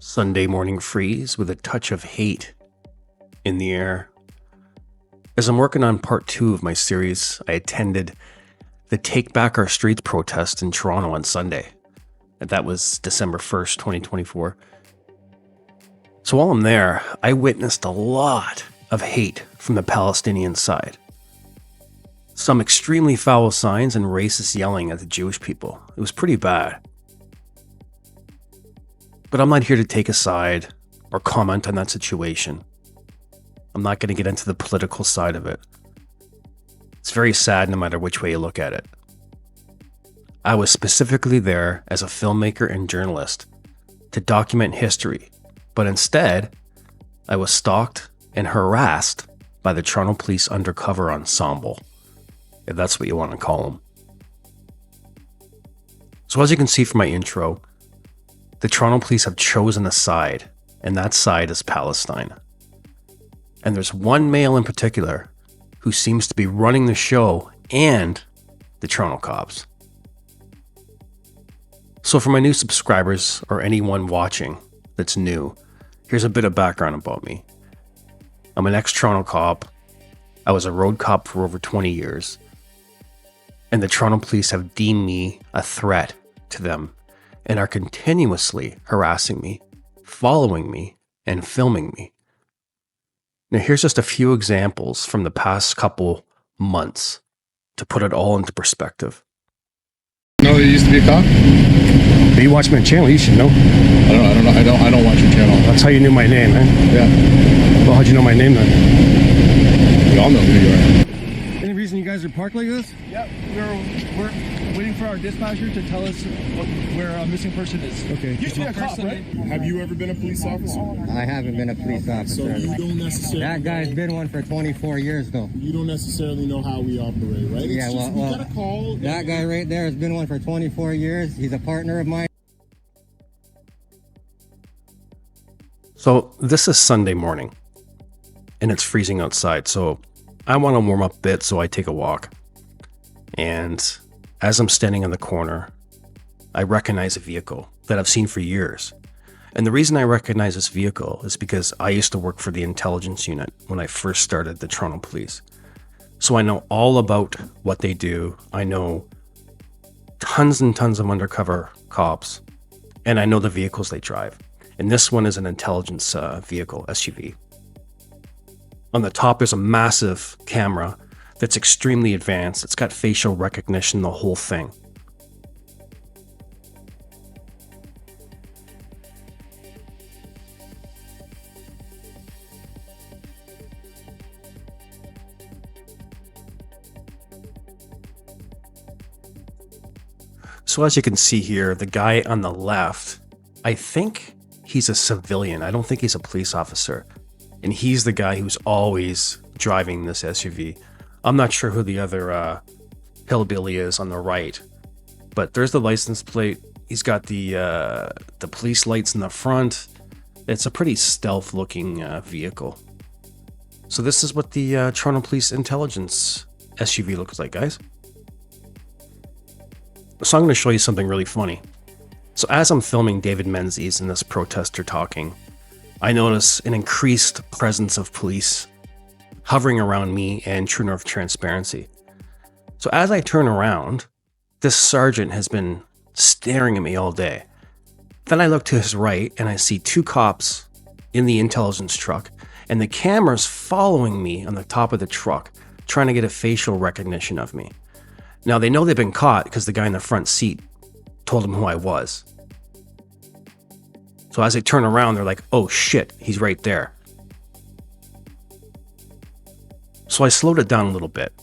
Sunday morning freeze with a touch of hate in the air. As I'm working on part 2 of my series, I attended the Take Back Our Streets protest in Toronto on Sunday. And that was December 1st, 2024. So while I'm there, I witnessed a lot of hate from the Palestinian side. Some extremely foul signs and racist yelling at the Jewish people. It was pretty bad. But I'm not here to take a side or comment on that situation. I'm not going to get into the political side of it. It's very sad no matter which way you look at it. I was specifically there as a filmmaker and journalist to document history, but instead, I was stalked and harassed by the Toronto Police undercover ensemble, if that's what you want to call them. So as you can see from my intro, the Toronto Police have chosen a side, and that side is Palestine. And there's one male in particular who seems to be running the show and the Toronto cops. So for my new subscribers or anyone watching that's new, here's a bit of background about me. I'm an ex-Toronto cop. I was a road cop for over 20 years. And the Toronto Police have deemed me a threat to them and are continuously harassing me, following me, and filming me. Now here's just a few examples from the past couple months to put it all into perspective. No, you used to be a cop? But you watch my channel, you should know. I don't know. I don't watch your channel. That's how you knew my name, eh? Yeah. Well, how'd you know my name then? We all know who you are. Any reason you guys are parked like this? Yeah, we're waiting for our dispatcher to tell us where a missing person is. Okay. Used to be a cop, right? Have you ever been a police officer? I haven't been a police So officer. you don't necessarily. That guy's been one for 24 years though. You don't necessarily know how we operate, right? It's Yeah, just, well, we got a call. That guy right there has been one for 24 years. He's a partner of mine. So this is Sunday morning and it's freezing outside. So I want to warm up a bit, so I take a walk. And as I'm standing on the corner, I recognize a vehicle that I've seen for years. And the reason I recognize this vehicle is because I used to work for the intelligence unit when I first started the Toronto Police. So I know all about what they do. I know tons and tons of undercover cops, and I know the vehicles they drive. And this one is an intelligence vehicle, SUV. On the top, there's a massive camera that's extremely advanced. It's got facial recognition, the whole thing. So as you can see here, the guy on the left, I think he's a civilian. I don't think he's a police officer. And he's the guy who's always driving this SUV. I'm not sure who the other hillbilly is on the right, but there's the license plate. He's got the police lights in the front. It's a pretty stealth-looking vehicle. So this is what the Toronto Police Intelligence SUV looks like, guys. So I'm going to show you something really funny. So as I'm filming David Menzies and this protester talking, I notice an increased presence of police hovering around me and True North Transparency. So as I turn around, this sergeant has been staring at me all day. Then I look to his right and I see 2 cops in the intelligence truck, and the camera's following me on the top of the truck, trying to get a facial recognition of me. Now they know they've been caught because the guy in the front seat told them who I was. So as they turn around, they're like, oh shit, he's right there. So I slowed it down a little bit,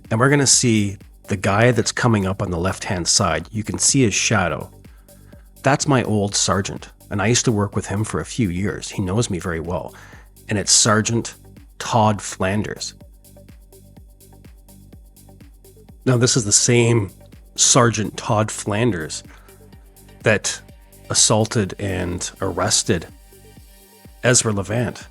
and we're gonna see the guy that's coming up on the left-hand side. You can see his shadow. That's my old sergeant, and I used to work with him for a few years. He knows me very well, and it's Sergeant Todd Flanders. Now this is the same Sergeant Todd Flanders that assaulted and arrested Ezra Levant.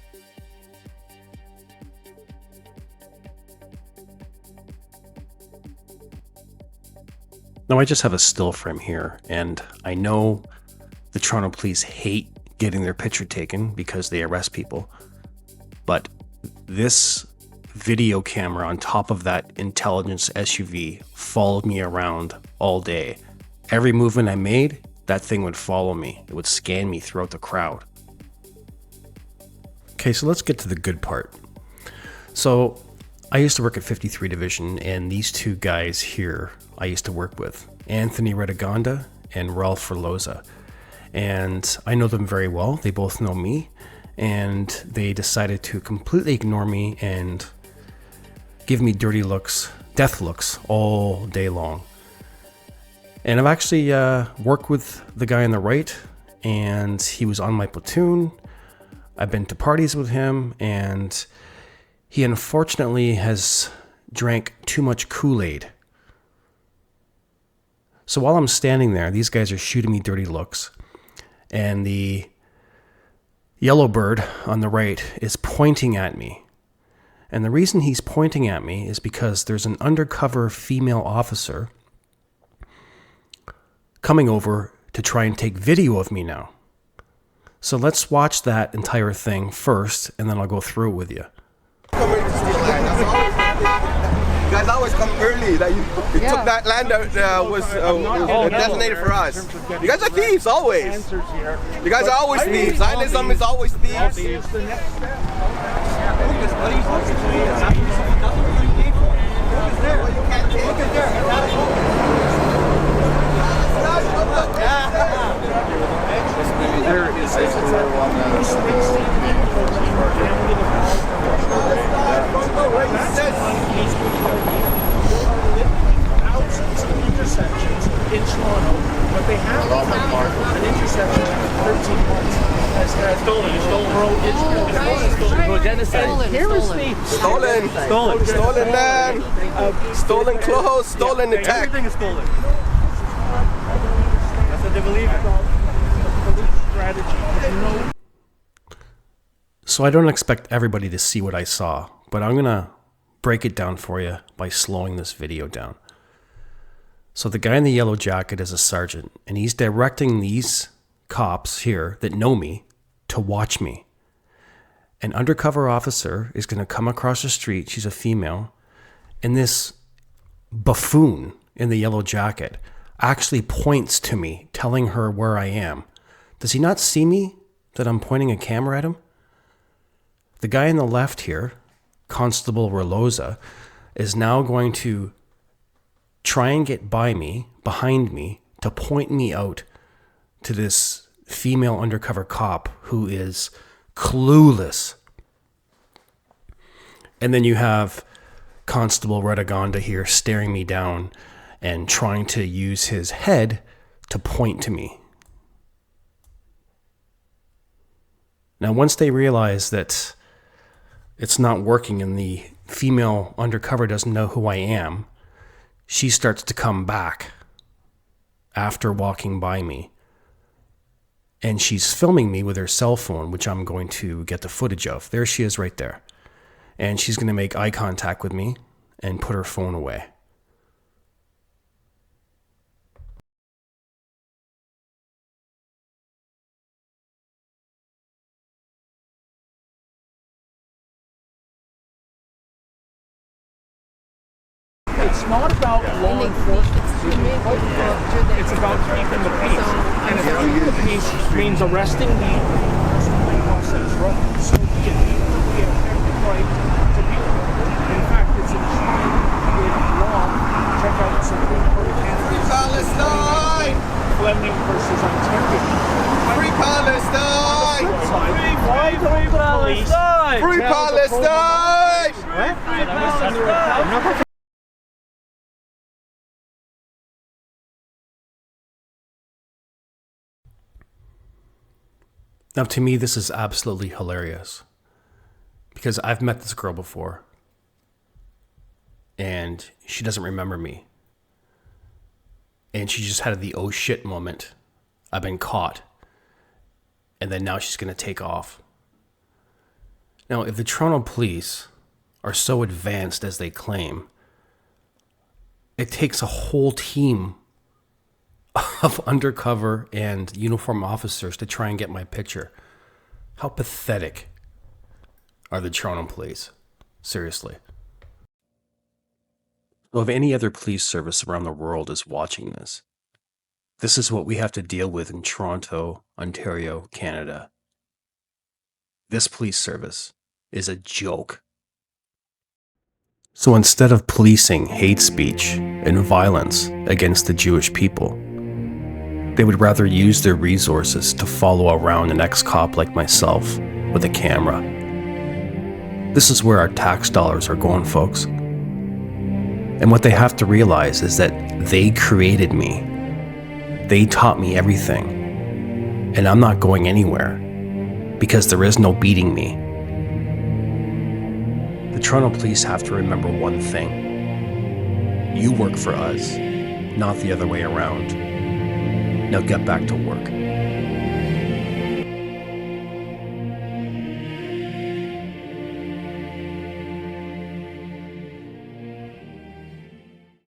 Now I just have a still frame here, and I know the Toronto Police hate getting their picture taken because they arrest people. But this video camera on top of that intelligence SUV followed me around all day. Every movement I made, that thing would follow me. It would scan me throughout the crowd. Okay, so let's get to the good part. So I used to work at 53 Division, and these two guys here I used to work with, Anthony Redagonda and Ralph Ferloza. And I know them very well. They both know me, and they decided to completely ignore me and give me dirty looks, death looks all day long. And I've actually worked with the guy on the right, and he was on my platoon. I've been to parties with him, and he unfortunately has drank too much Kool-Aid. So while I'm standing there, these guys are shooting me dirty looks, and the yellow bird on the right is pointing at me. And the reason he's pointing at me is because there's an undercover female officer coming over to try and take video of me now. So let's watch that entire thing first, and then I'll go through it with you. You guys always come early. That you took that land that was designated for us. You guys are thieves always. You guys are always thieves. Zionism is always thieves. There is a girl on intersections in Toronto, but they have an intersection after 13 months has stolen genocide. Here is Stolen land, stolen clothes, stolen attack. Everything is stolen. That's what they believe in. Strategy. So I don't expect everybody to see what I saw, but I'm going to break it down for you by slowing this video down. So the guy in the yellow jacket is a sergeant, and he's directing these cops here that know me to watch me. An undercover officer is going to come across the street. She's a female, and this buffoon in the yellow jacket actually points to me, telling her where I am. Does he not see me, that I'm pointing a camera at him? The guy on the left here, Constable Reloza, is now going to try and get behind me, to point me out to this female undercover cop who is clueless. And then you have Constable Redagonda here staring me down and trying to use his head to point to me. Now, once they realize that it's not working and the female undercover doesn't know who I am, she starts to come back after walking by me. And she's filming me with her cell phone, which I'm going to get the footage of. There she is right there. And she's going to make eye contact with me and put her phone away. It's not about law enforcement. It's about keeping the peace. And if keeping the peace means arresting the process, right? So we have every right to be. In fact, it's enshrined in law. Check out the Supreme Court of Canada. Free Palestine! Fleming versus Ontario. Free Palestine! Why free Palestine? Free Palestine! Free Palestine! Now, to me, this is absolutely hilarious because I've met this girl before and she doesn't remember me. And she just had the oh shit moment. I've been caught. And then now she's going to take off. Now, if the Toronto police are so advanced as they claim, it takes a whole team of undercover and uniform officers to try and get my picture. How pathetic are the Toronto police? Seriously. So if any other police service around the world is watching this, this is what we have to deal with in Toronto, Ontario, Canada. This police service is a joke. So instead of policing hate speech and violence against the Jewish people, they would rather use their resources to follow around an ex-cop like myself with a camera. This is where our tax dollars are going, folks. And what they have to realize is that they created me. They taught me everything. And I'm not going anywhere because there is no beating me. The Toronto police have to remember one thing. You work for us, not the other way around. Now get back to work.